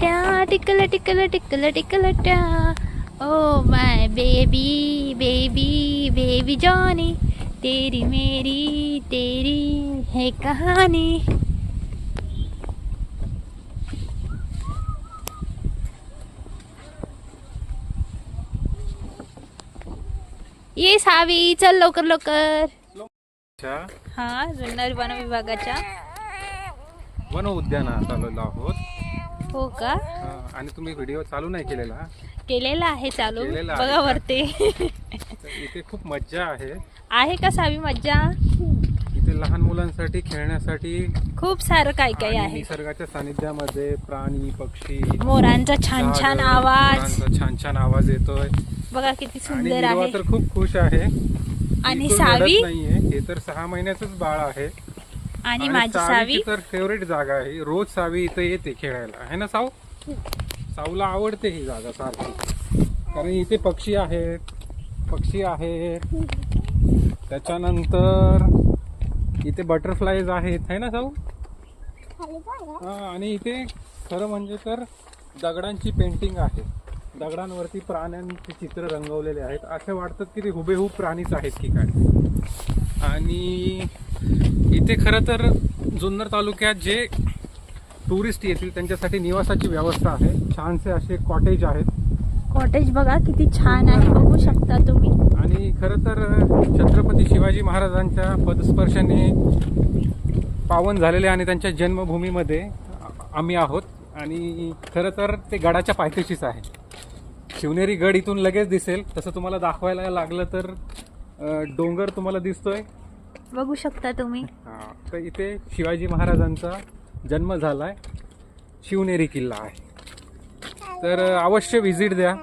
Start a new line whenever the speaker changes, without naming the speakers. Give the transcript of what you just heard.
ट्या टिकल टिकल टिकल टिकल ट्या. Oh my baby baby baby Johnny, तेरी मेरी तेरी है कहानी. ये सावी, चल लवकर लवकर. हा, जुन्नर वन विभागाच्या
वन उद्यानात आलेलो आहोत.
हो का?
आणि तुम्ही व्हिडिओ चालू नाही केलेला.
केलेला आहे चालू,
केलेला आहे
बघा
का?
वरती.
तर इथे खूप मज्जा आहे.
आहे का सावी मज्जा?
इथे लहान मुलांसाठी खेळण्यासाठी
खूप सारं काय काय
आणि
आहे.
निसर्गाच्या सानिध्यामध्ये प्राणी पक्षी,
मोरांचा छान छान
झाडं,
आवाज
मोरांचा छान छान आवाज येतोय.
बघा किती
आणि
सुंदर
हिरवा
आहे.
तर खूप खुश आहे.
आणि
ती तो
सावी?
रडत नाहीये. हे तर 6 महिन्याचंच बाळ आहे.
आणि माझी सावी
सावीची तर फेवरेट जागा आहे. रोज सावी इथे येते खेळायला, आहे ना साऊ? साऊला आवडते ही जागा सारखी, कारण इथे पक्षी आहेत. त्याच्यानंतर इथे बटरफ्लायज आहेत, आहे ना साऊ? आणि इथे खरं म्हणजे तर दगडांची पेंटिंग आहे. दगडांवरती प्राण्यांचे चित्र रंगवलेले आहेत. असे वाटतात की ते हुबेहूब प्राणीच आहेत की काय. आणि इथे खरं तर जुन्नर तालुक्यात जे टुरिस्ट येतील त्यांच्यासाठी निवासाची व्यवस्था आहे. छानसे असे कॉटेज आहेत.
कॉटेज बघा किती छान आहे, बघू शकता तुम्ही.
आणि खरं तर छत्रपती शिवाजी महाराजांच्या पदस्पर्शाने पावन झालेले आणि त्यांच्या जन्मभूमीमध्ये आम्ही आहोत. आणि खरं तर ते गडाच्या पायथ्याशीच आहे. शिवनेरी गड इथून लगेच दिसेल. तसं तुम्हाला दाखवायला लागलं तर डोंगर तुम्हाला दिसतोय,
बघू शकता तुम्ही.
तर इथे शिवाजी महाराजांचा जन्म झालाय. शिवनेरी किल्ला आहे. तर अवश्य व्हिजिट द्या.